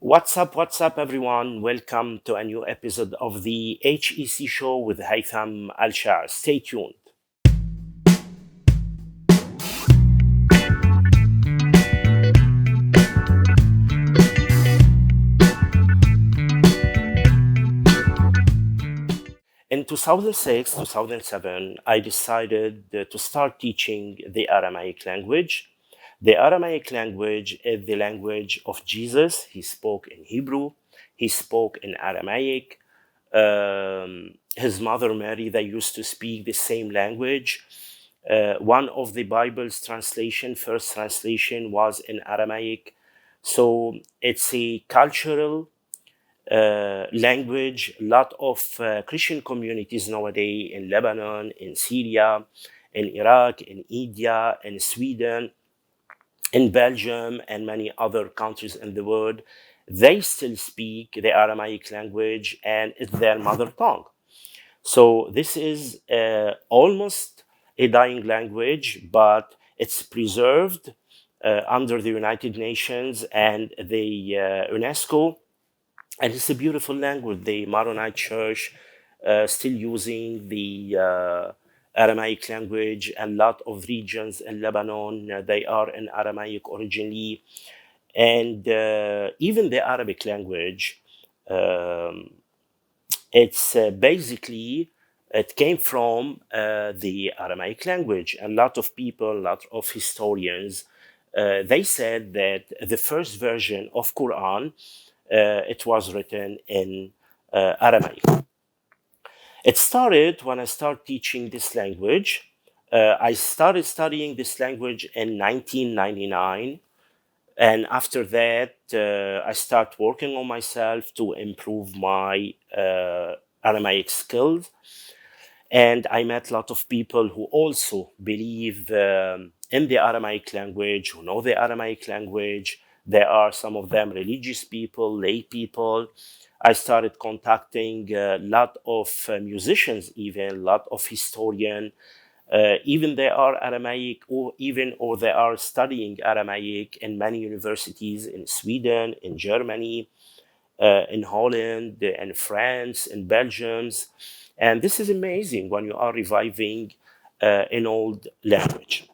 What's up, everyone? Welcome to a new episode of the H.E.C Show with Haytham El Chaer. Stay tuned. In 2006, 2007, I decided to start teaching the Aramaic language. The Aramaic language is the language of Jesus. He spoke in Hebrew, he spoke in Aramaic. His mother Mary, they used to speak the same language. One of the Bible's first translation was in Aramaic. So it's a cultural language. A lot of Christian communities nowadays in Lebanon, in Syria, in Iraq, in India, in Sweden, in Belgium, and many other countries in the world, they still speak the Aramaic language and it's their mother tongue. So this is almost a dying language, but it's preserved under the United Nations and the UNESCO. And it's a beautiful language. The Maronite Church still using the Aramaic language. A lot of regions in Lebanon, they are in Aramaic originally. And even the Arabic language, it's basically, it came from the Aramaic language. A lot of people, a lot of historians, they said that the first version of Quran, it was written in Aramaic. It started when I started teaching this language. I started studying this language in 1999. And after that, I started working on myself to improve my Aramaic skills. And I met a lot of people who also believe in the Aramaic language, who know the Aramaic language. There are some of them religious people, lay people. I started contacting a lot of musicians, even a lot of historians. Even they are Aramaic, or they are studying Aramaic in many universities in Sweden, in Germany, in Holland, in France, in Belgium. And this is amazing when you are reviving an old language.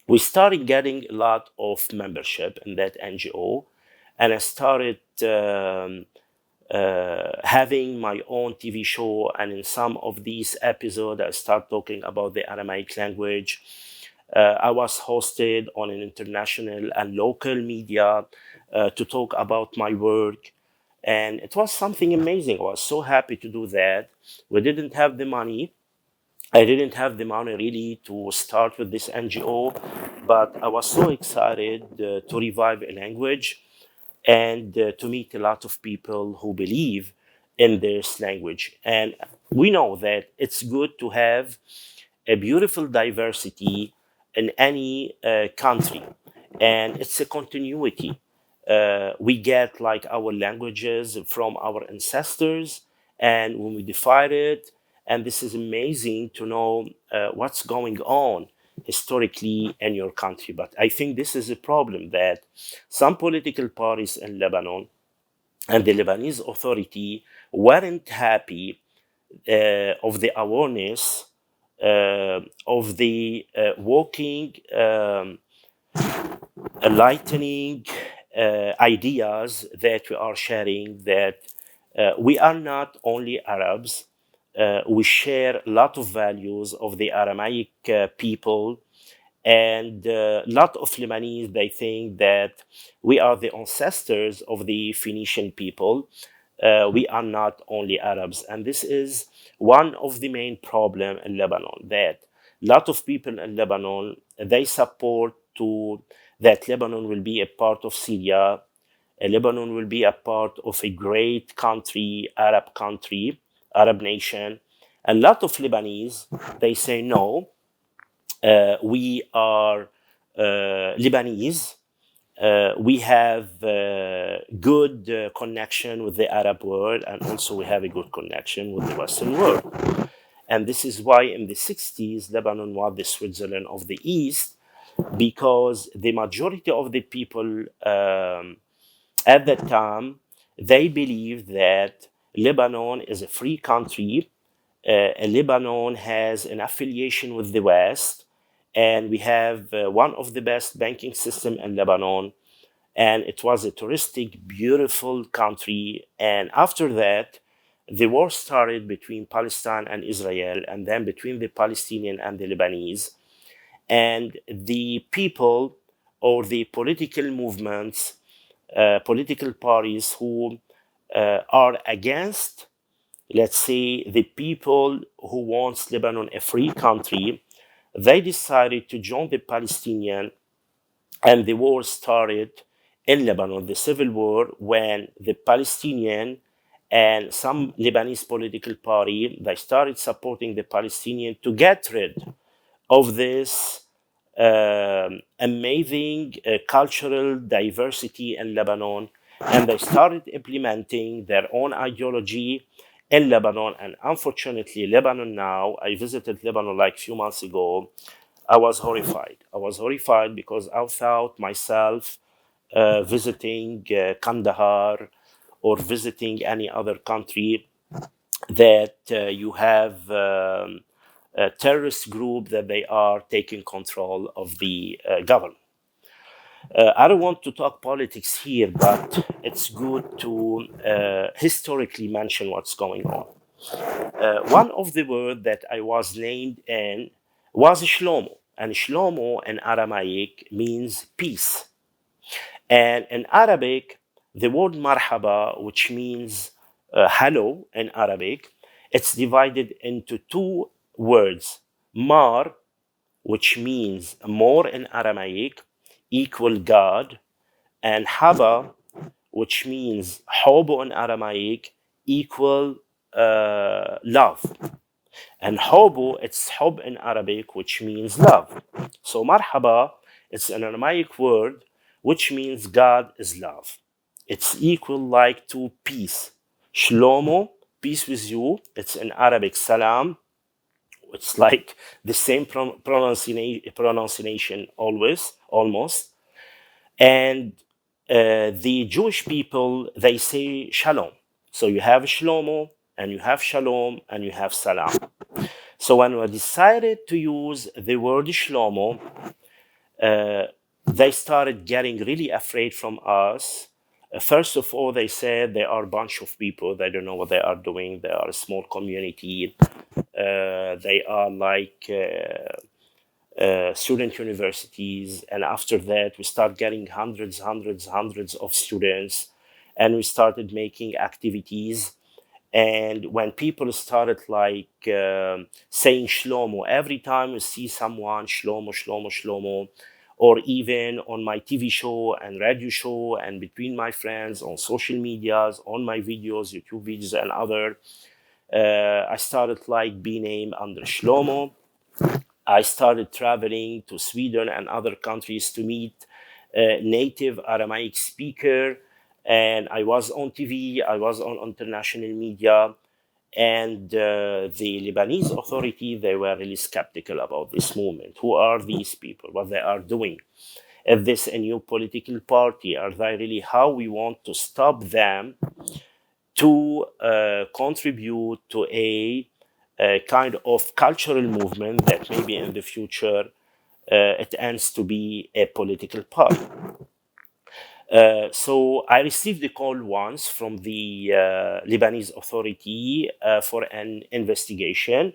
We started getting a lot of membership in that NGO, and I started having my own TV show. And in some of these episodes, I start talking about the Aramaic language. I was hosted on an international and local media to talk about my work. And it was something amazing. I was so happy to do that. We didn't have the money. I didn't have the money really to start with this NGO, but I was so excited to revive a language and to meet a lot of people who believe in this language. And we know that it's good to have a beautiful diversity in any country, and it's a continuity. We get like our languages from our ancestors, and when we divide it, and this is amazing to know what's going on historically in your country. But I think this is a problem that some political parties in Lebanon and the Lebanese authority weren't happy of the awareness of the walking, enlightening ideas that we are sharing, that we are not only Arabs, we share a lot of values of the Aramaic people, and a lot of Lebanese, they think that we are the ancestors of the Phoenician people. We are not only Arabs. And this is one of the main problems in Lebanon, that a lot of people in Lebanon, they support to that Lebanon will be a part of Syria. Lebanon will be a part of a great country, Arab nation. A lot of Lebanese, they say no, we are Lebanese. We have good connection with the Arab world, and also we have a good connection with the Western world. And this is why in the 60s, Lebanon was the Switzerland of the East, because the majority of the people At that time, they believed that Lebanon is a free country. Lebanon has an affiliation with the West, and we have one of the best banking system in Lebanon. And it was a touristic, beautiful country. And after that, the war started between Palestine and Israel, and then between the Palestinian and the Lebanese. And the people or the political movements, political parties who are against, let's say, the people who wants Lebanon a free country, they decided to join the Palestinian, and the war started in Lebanon, the civil war, when the Palestinian and some Lebanese political party, they started supporting the Palestinian to get rid of this amazing cultural diversity in Lebanon, and they started implementing their own ideology in Lebanon. And unfortunately, Lebanon now, I visited Lebanon like a few months ago. I was horrified. I was horrified because I thought myself visiting Kandahar or visiting any other country that you have a terrorist group that they are taking control of the government. I don't want to talk politics here, but it's good to historically mention what's going on. One of the words that I was named in was Shlomo, and Shlomo in Aramaic means peace. And in Arabic, the word marhaba, which means hello in Arabic, it's divided into two words. Mar, which means more in Aramaic, equal God, and haba, which means hobo in Aramaic, equal love. And hobo, it's hub in Arabic, which means love. So marhaba, it's an Aramaic word, which means God is love. It's equal like to peace. Shlomo, peace with you. It's in Arabic, salam. It's like the same pronunciation always, almost. And the Jewish people, they say shalom. So you have Shlomo, and you have shalom, and you have salam. So when we decided to use the word Shlomo, they started getting really afraid from us. First of all, they said they are a bunch of people. They don't know what they are doing. They are a small community. They are like student universities. And after that, we start getting hundreds of students. And we started making activities. And when people started like saying Shlomo, every time we see someone, Shlomo, Shlomo, Shlomo, or even on my TV show and radio show and between my friends on social medias, on my videos, YouTube videos and other, I started like being named under Shlomo. I started traveling to Sweden and other countries to meet native Aramaic speaker. And I was on TV, I was on international media, and the Lebanese authority, they were really skeptical about this movement. Who are these people? What they are doing? Is this a new political party? Are they really how we want to stop them to contribute to a kind of cultural movement that maybe in the future it ends to be a political party? So I received a call once from the Lebanese authority for an investigation.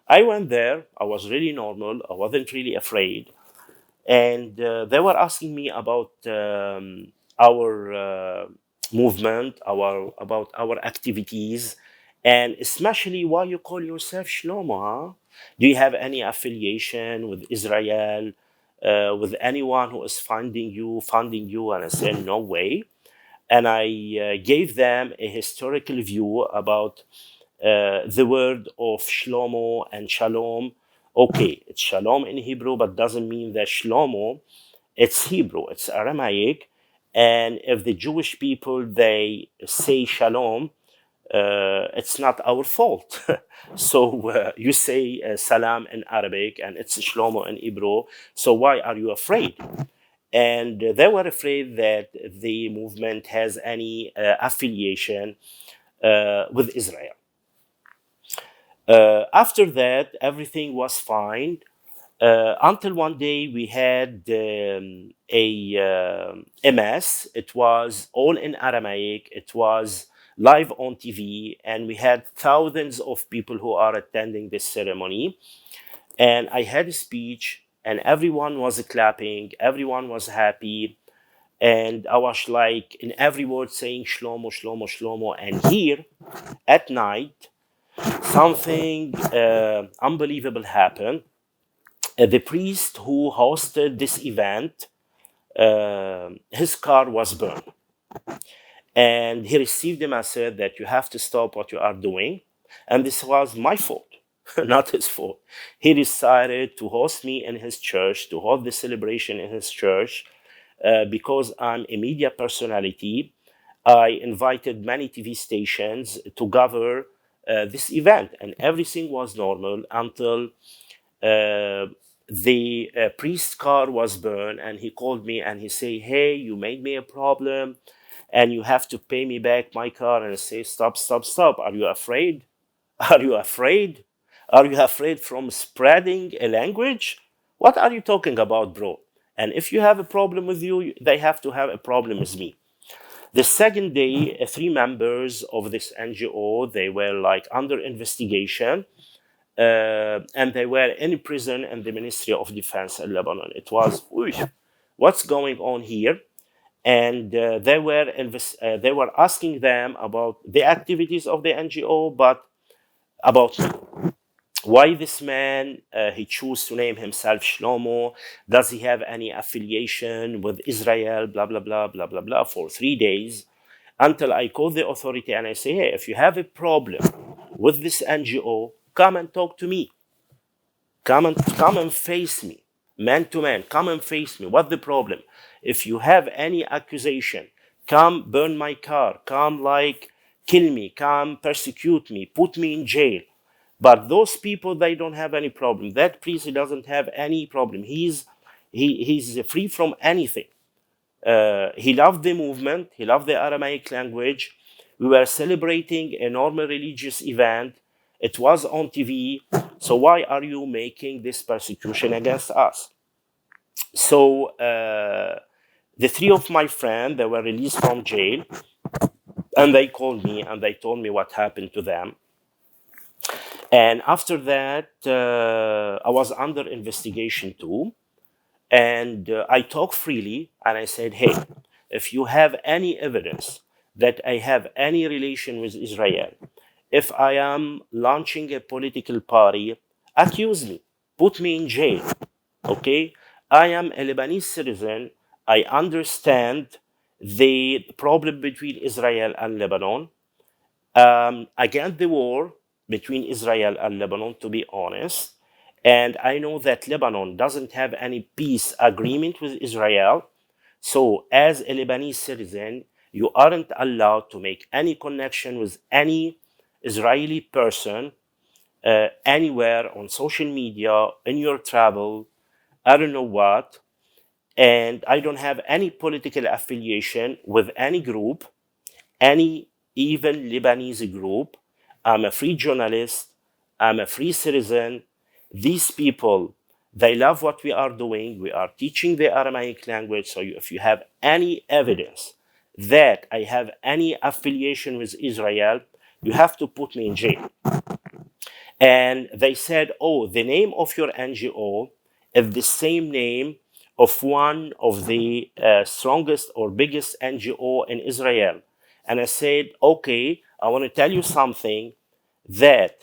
I went there. I was really normal. I wasn't really afraid. And they were asking me about our movement, about our activities, and especially why you call yourself Shlomo, huh? Do you have any affiliation with Israel, with anyone who is funding you? And I said, no way. And I gave them a historical view about the word of Shlomo and Shalom. Okay, it's Shalom in Hebrew, but doesn't mean that Shlomo, it's Hebrew, it's Aramaic. And if the Jewish people, they say Shalom, it's not our fault. So you say salam in Arabic and it's Shlomo in Hebrew. So why are you afraid? and they were afraid that the movement has any affiliation with Israel. After that, everything was fine until one day we had a mass. It was all in Aramaic. It was live on TV, and we had thousands of people who are attending this ceremony. And I had a speech, and everyone was clapping, everyone was happy. And I was like in every word saying Shlomo, Shlomo, Shlomo. And here at night, something unbelievable happened. The priest who hosted this event, his car was burned. And he received a message that you have to stop what you are doing. And this was my fault, not his fault. He decided to host me in his church, to hold the celebration in his church. Because I'm a media personality, I invited many TV stations to cover this event. And everything was normal until the priest's car was burned, and he called me and he said, "Hey, you made me a problem and you have to pay me back my car." And I say, "Stop, stop, stop. Are you afraid? Are you afraid? Are you afraid from spreading a language? What are you talking about, bro? And if you have a problem with you, they have to have a problem with me." The second day, three members of this NGO, they were like under investigation. And they were in prison in the Ministry of Defense in Lebanon. It was, what's going on here? And they were asking them about the activities of the NGO, but about me. Why this man, he chose to name himself Shlomo? Does he have any affiliation with Israel? Blah, blah, blah, blah, blah, blah, for 3 days, until I call the authority and I say, "Hey, if you have a problem with this NGO, come and talk to me. Come and face me, man to man. Come and face me. What's the problem? If you have any accusation, come burn my car. Come like kill me. Come persecute me. Put me in jail." But those people, they don't have any problem. That priest, he doesn't have any problem. He's free from anything. He loved the movement. He loved the Aramaic language. We were celebrating a normal religious event. It was on TV. So why are you making this persecution against us? So the three of my friends, they were released from jail, and they called me and they told me what happened to them. And after that, I was under investigation too. And I talked freely, and I said, "Hey, if you have any evidence that I have any relation with Israel, if I am launching a political party, accuse me, put me in jail, okay? I am a Lebanese citizen. I understand the problem between Israel and Lebanon. Against the war between Israel and Lebanon, to be honest. And I know that Lebanon doesn't have any peace agreement with Israel. So as a Lebanese citizen, you aren't allowed to make any connection with any Israeli person anywhere on social media, in your travel, I don't know what. And I don't have any political affiliation with any group, any even Lebanese group. I'm a free journalist. I'm a free citizen. These people, they love what we are doing. We are teaching the Aramaic language. So if you have any evidence that I have any affiliation with Israel, you have to put me in jail." And they said, "Oh, the name of your NGO is the same name of one of the strongest or biggest NGO in Israel." And I said, "Okay, I want to tell you something, that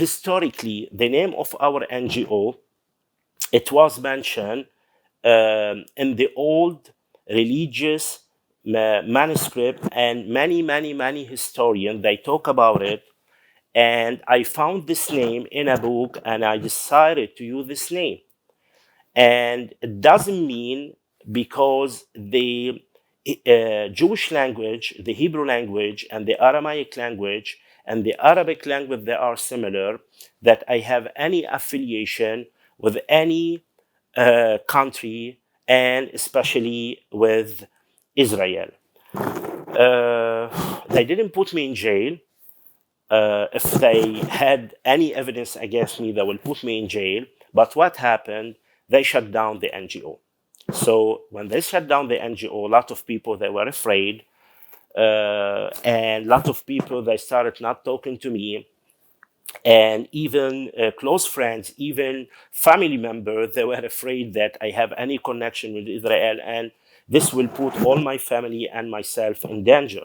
historically, the name of our NGO, it was mentioned in the old religious manuscript, and many historians, they talk about it. And I found this name in a book, and I decided to use this name. And it doesn't mean because the Jewish language, the Hebrew language, and the Aramaic language, and the Arabic language, they are similar, that I have any affiliation with any country, and especially with Israel. They didn't put me in jail. If they had any evidence against me, they will put me in jail. But what happened? They shut down the NGO. So when they shut down the NGO, a lot of people, they were afraid. And a lot of people, they started not talking to me. And even close friends, even family members, they were afraid that I have any connection with Israel, and this will put all my family and myself in danger.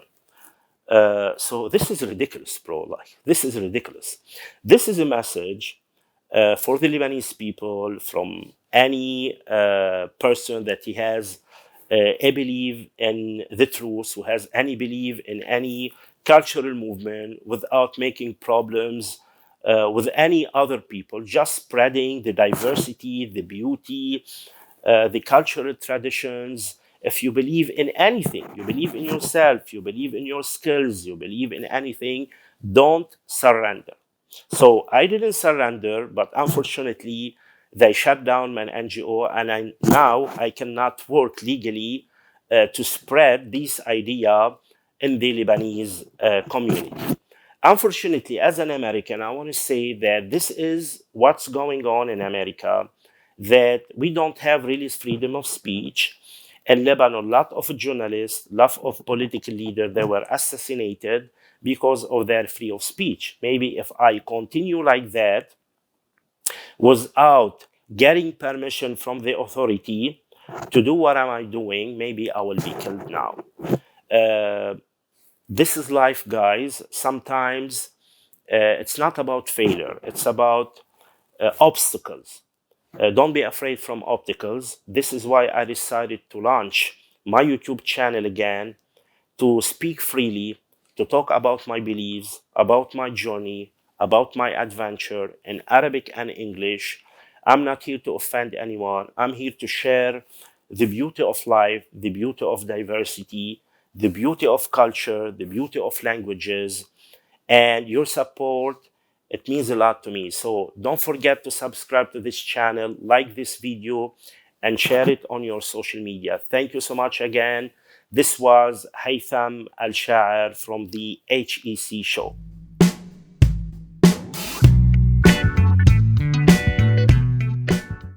So this is ridiculous, bro. Like, this is ridiculous. This is a message for the Lebanese people from any person that he has a belief in the truth, who has any belief in any cultural movement without making problems with any other people, just spreading the diversity, the beauty, the cultural traditions. If you believe in anything, you believe in yourself, you believe in your skills, you believe in anything, don't surrender. So I didn't surrender, but unfortunately, they shut down my NGO, and now I cannot work legally to spread this idea in the Lebanese community. Unfortunately, as an American, I want to say that this is what's going on in America, that we don't have really freedom of speech. In Lebanon, a lot of journalists, a lot of political leaders, they were assassinated because of their free of speech. Maybe if I continue like that, without getting permission from the authority to do what am I doing, maybe I will be killed now. This is life, guys. Sometimes it's not about failure, it's about obstacles. Don't be afraid from obstacles. This is why I decided to launch my YouTube channel again, to speak freely, to talk about my beliefs, about my journey, about my adventure in Arabic and English. I'm not here to offend anyone. I'm here to share the beauty of life, the beauty of diversity, the beauty of culture, the beauty of languages, and your support. It means a lot to me. So don't forget to subscribe to this channel, like this video, and share it on your social media. Thank you so much again. This was Haytham El Chaer from the H.E.C Show.